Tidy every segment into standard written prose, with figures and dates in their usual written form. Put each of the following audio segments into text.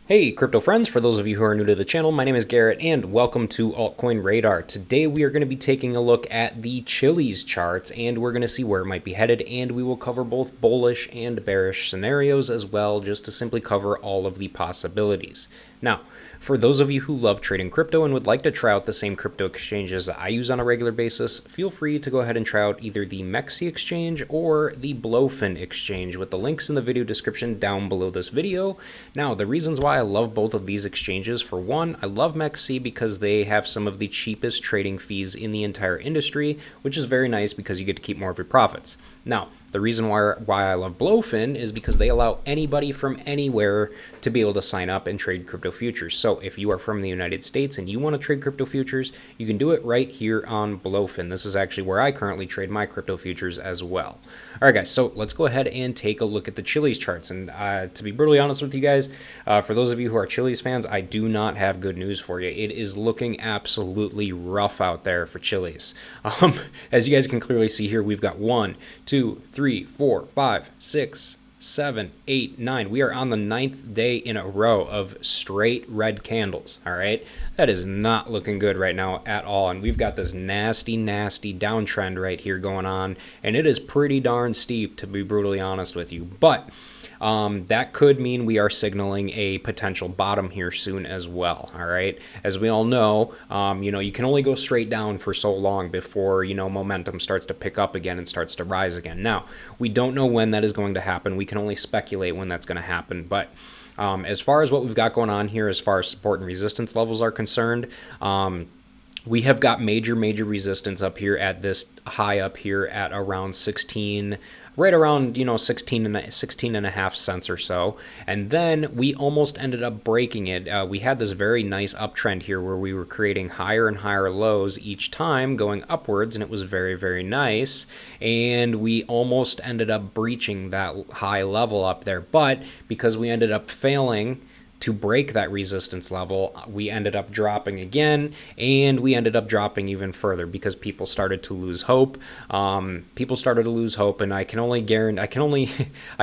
Hey crypto friends, for those of you who are new to the channel, my name is Garrett and welcome to Altcoin Radar. Today we are going to be taking a look at the Chiliz charts and we're going to see where it might be headed, and we will cover both bullish and bearish scenarios as well, just to simply cover all of the possibilities. Now, for those of you who love trading crypto and would like to try out the same crypto exchanges that I use on a regular basis, feel free to go ahead and try out either the Mexi exchange or the Blowfin exchange, with the links in the video description down below this video. Now, the reasons why I love both of these exchanges: for one, I love Mexi because they have some of the cheapest trading fees in the entire industry, which is very nice because you get to keep more of your profits. Now, the reason why I love Blowfin is because they allow anybody from anywhere to be able to sign up and trade crypto futures. So if you are from the United States and you want to trade crypto futures, you can do it right here on Blowfin. This is actually where I currently trade my crypto futures as well. All right, guys, so let's go ahead and take a look at the Chiliz charts. And to be brutally honest with you guys, for those of you who are Chiliz fans, I do not have good news for you. It is looking absolutely rough out there for Chiliz. As you guys can clearly see here, we've got 1, 2, 3, 4, 5, 6, 7, 8, 9. We are on the 9th day in a row of straight red candles. All right, that is not looking good right now at all, and we've got this nasty downtrend right here going on, and it is pretty darn steep, to be brutally honest with you. But that could mean we are signaling a potential bottom here soon as well. All right, as we all know, you can only go straight down for so long before momentum starts to pick up again and starts to rise again. Now, we don't know when that is going to happen. We can only speculate when that's going to happen. But as far as what we've got going on here, as far as support and resistance levels are concerned, we have got major resistance up here at this high up here at around 16, right around 16 and a half cents or so, and then we almost ended up breaking it. We had this very nice uptrend here where we were creating higher and higher lows each time going upwards, and it was very nice, and we almost ended up breaching that high level up there. But because we ended up failing to break that resistance level, we ended up dropping again, and we ended up dropping even further because people started to lose hope. And I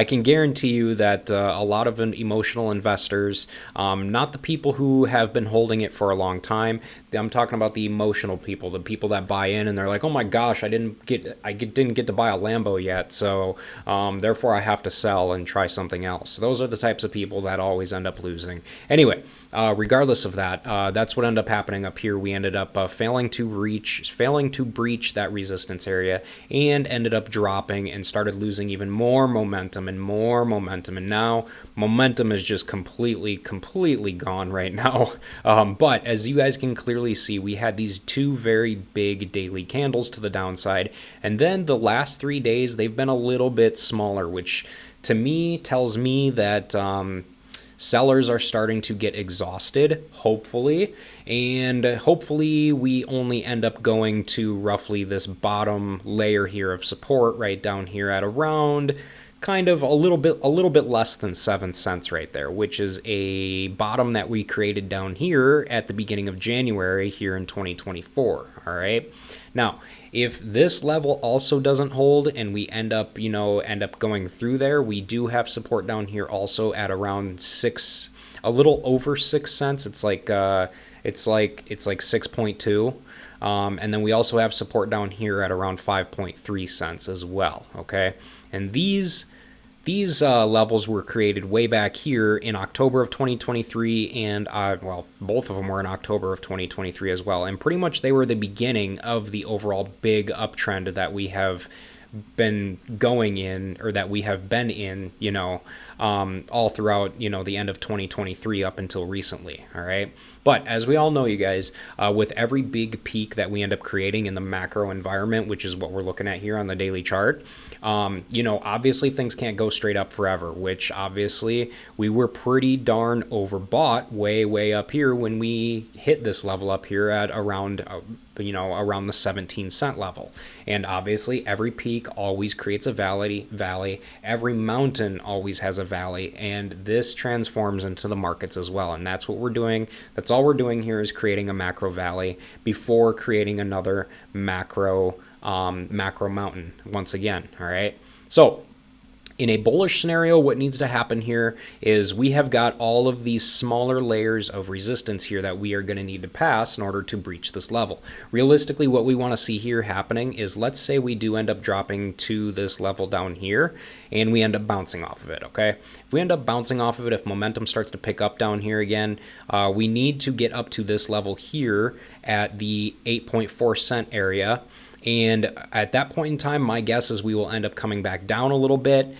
can guarantee you that a lot of emotional investors, not the people who have been holding it for a long time, I'm talking about the emotional people, the people that buy in and they're like, oh my gosh, I didn't get to buy a Lambo yet, so therefore I have to sell and try something else. Those are the types of people that always end up losing. Anyway, regardless of that, that's what ended up happening up here. We ended up failing to breach that resistance area, and ended up dropping and started losing even more momentum, and now momentum is just completely gone right now. But as you guys can clearly see, we had these two very big daily candles to the downside, and then the last 3 days they've been a little bit smaller, which to me tells me that sellers are starting to get exhausted, hopefully, and hopefully we only end up going to roughly this bottom layer here of support right down here at around kind of a little bit less than 7 cents right there, which is a bottom that we created down here at the beginning of January here in 2024. All right, now if this level also doesn't hold and we end up going through there, we do have support down here also at around a little over 6 cents. It's like 6.2. And then we also have support down here at around 5.3 cents as well. Okay, and these levels were created way back here in October of 2023, and both of them were in October of 2023 as well, and pretty much they were the beginning of the overall big uptrend that we have been going in, or that we have been in, all throughout, the end of 2023 up until recently. All right. But as we all know, you guys, with every big peak that we end up creating in the macro environment, which is what we're looking at here on the daily chart, obviously things can't go straight up forever, which obviously we were pretty darn overbought way up here when we hit this level up here at around the 17 cent level. And obviously every peak always creates a valley. Every mountain always has a valley, and this transforms into the markets as well. And that's what we're doing. That's all we're doing here, is creating a macro valley before creating another macro mountain once again. All right. So In a bullish scenario, what needs to happen here is we have got all of these smaller layers of resistance here that we are going to need to pass in order to breach this level. Realistically, what we want to see here happening is, let's say we do end up dropping to this level down here and we end up bouncing off of it, okay? If we end up bouncing off of it, if momentum starts to pick up down here again, we need to get up to this level here at the 8.4 cent area. And at that point in time, my guess is we will end up coming back down a little bit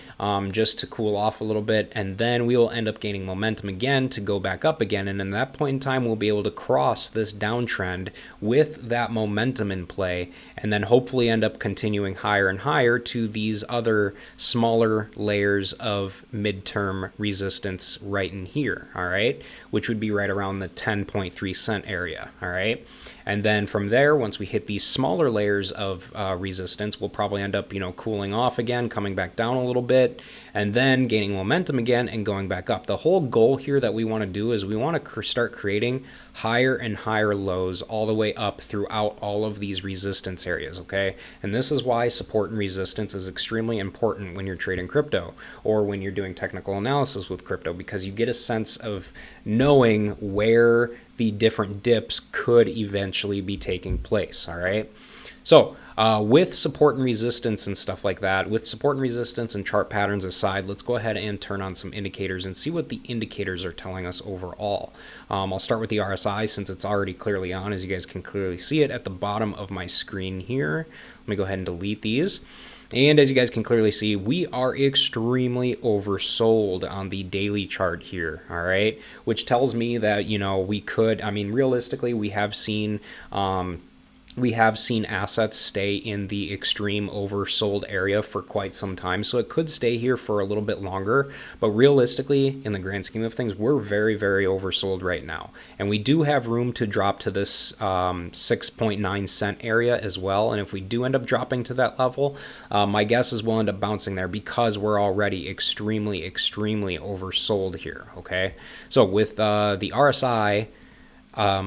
just to cool off a little bit. And then we will end up gaining momentum again to go back up again. And at that point in time, we'll be able to cross this downtrend with that momentum in play, and then hopefully end up continuing higher and higher to these other smaller layers of midterm resistance right in here, all right, which would be right around the 10.3 cent area, all right. And then from there, once we hit these smaller layers of resistance, we'll probably end up, cooling off again, coming back down a little bit, and then gaining momentum again and going back up. The whole goal here that we want to do is we want to start creating higher and higher lows all the way up throughout all of these resistance areas, okay? And this is why support and resistance is extremely important when you're trading crypto or when you're doing technical analysis with crypto, because you get a sense of knowing where the different dips could eventually be taking place, all right? So with support and resistance and stuff like that, with support and resistance and chart patterns aside, let's go ahead and turn on some indicators and see what the indicators are telling us overall. I'll start with the RSI since it's already clearly on, as you guys can clearly see it at the bottom of my screen here. Let me go ahead and delete these. And as you guys can clearly see, we are extremely oversold on the daily chart here, all right? Which tells me that, we could, realistically, we have seen assets stay in the extreme oversold area for quite some time, so it could stay here for a little bit longer. But realistically, in the grand scheme of things, we're very, very oversold right now, and we do have room to drop to this 6.9 cent area as well. And if we do end up dropping to that level, my guess is we'll end up bouncing there because we're already extremely, extremely oversold here. Okay, so with the RSI.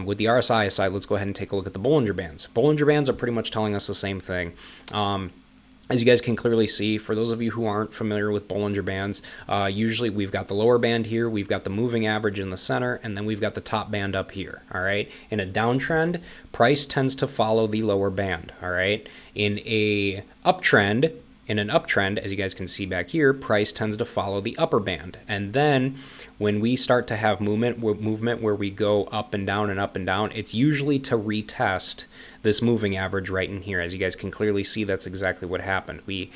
With the RSI aside, let's go ahead and take a look at the Bollinger Bands. Bollinger Bands are pretty much telling us the same thing. As you guys can clearly see, for those of you who aren't familiar with Bollinger Bands, usually we've got the lower band here, we've got the moving average in the center, and then we've got the top band up here, all right? In a downtrend, price tends to follow the lower band, all right? In an uptrend, as you guys can see back here, price tends to follow the upper band. And then when we start to have movement where we go up and down and up and down, it's usually to retest this moving average right in here. As you guys can clearly see, that's exactly what happened. We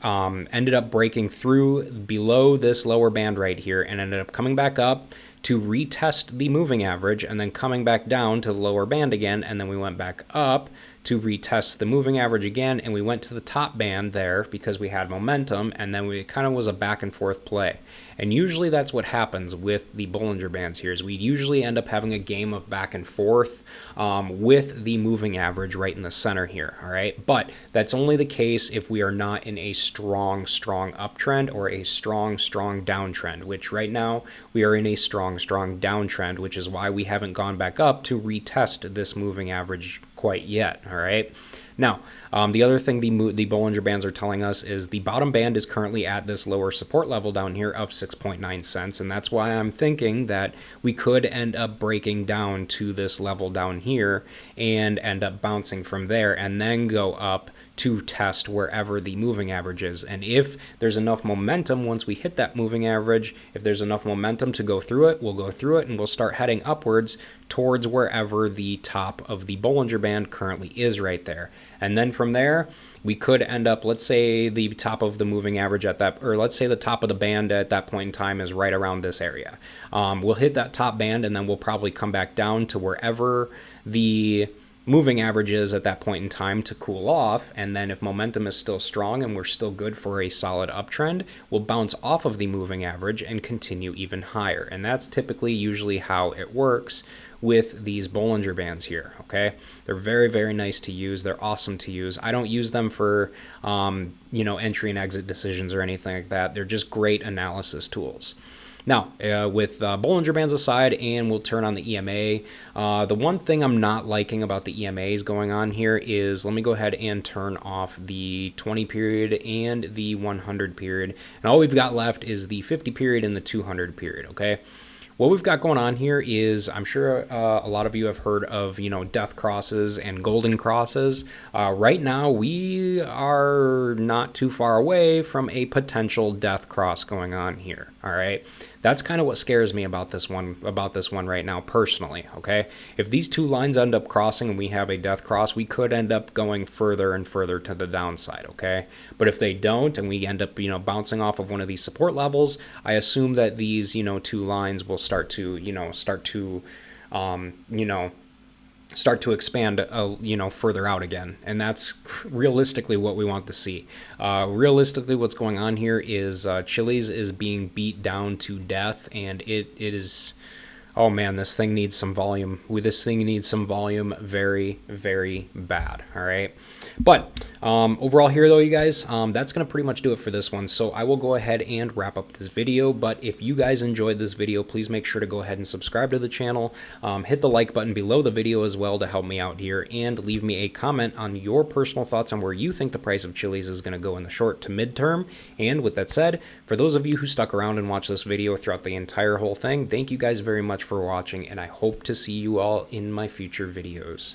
ended up breaking through below this lower band right here and ended up coming back up to retest the moving average and then coming back down to the lower band again, and then we went back up to retest the moving average again, and we went to the top band there because we had momentum, and then it kind of was a back and forth play. And usually that's what happens with the Bollinger Bands here, is we usually end up having a game of back and forth with the moving average right in the center here, all right? But that's only the case if we are not in a strong, strong uptrend or a strong, strong downtrend, which right now we are in a strong, strong downtrend, which is why we haven't gone back up to retest this moving average quite yet, all right? Now, the other thing the Bollinger Bands are telling us is the bottom band is currently at this lower support level down here of 6.9 cents, and that's why I'm thinking that we could end up breaking down to this level down here and end up bouncing from there and then go up to test wherever the moving average is. And if there's enough momentum, once we hit that moving average, if there's enough momentum to go through it, we'll go through it and we'll start heading upwards towards wherever the top of the Bollinger Band currently is right there. And then from there, we could end up, let's say the top of the moving average at that, or let's say the top of the band at that point in time is right around this area. We'll hit that top band and then we'll probably come back down to wherever the moving averages at that point in time to cool off, and then if momentum is still strong and we're still good for a solid uptrend, we'll bounce off of the moving average and continue even higher. And that's typically usually how it works with these Bollinger Bands here, okay? They're very, very nice to use. They're awesome to use. I don't use them for, entry and exit decisions or anything like that. They're just great analysis tools. Now, with Bollinger Bands aside, and we'll turn on the EMA, the one thing I'm not liking about the EMAs going on here is, let me go ahead and turn off the 20 period and the 100 period. And all we've got left is the 50 period and the 200 period, okay? What we've got going on here is, I'm sure a lot of you have heard of, death crosses and golden crosses. Right now, we are not too far away from a potential death cross going on here. All right, that's kind of what scares me about this one right now, personally. Okay, if these two lines end up crossing and we have a death cross, we could end up going further and further to the downside. Okay, but if they don't and we end up bouncing off of one of these support levels, I assume that these two lines will start to expand further out again, and that's realistically what we want to see. Realistically, what's going on here is Chiliz is being beat down to death, and it is, oh man, this thing needs some volume. This thing needs some volume very, very bad. All right. But overall here, though, you guys, that's going to pretty much do it for this one. So I will go ahead and wrap up this video. But if you guys enjoyed this video, please make sure to go ahead and subscribe to the channel. Hit the like button below the video as well to help me out here. And leave me a comment on your personal thoughts on where you think the price of Chiliz is going to go in the short to midterm. And with that said, for those of you who stuck around and watched this video throughout the entire whole thing, thank you guys very much for watching. And I hope to see you all in my future videos.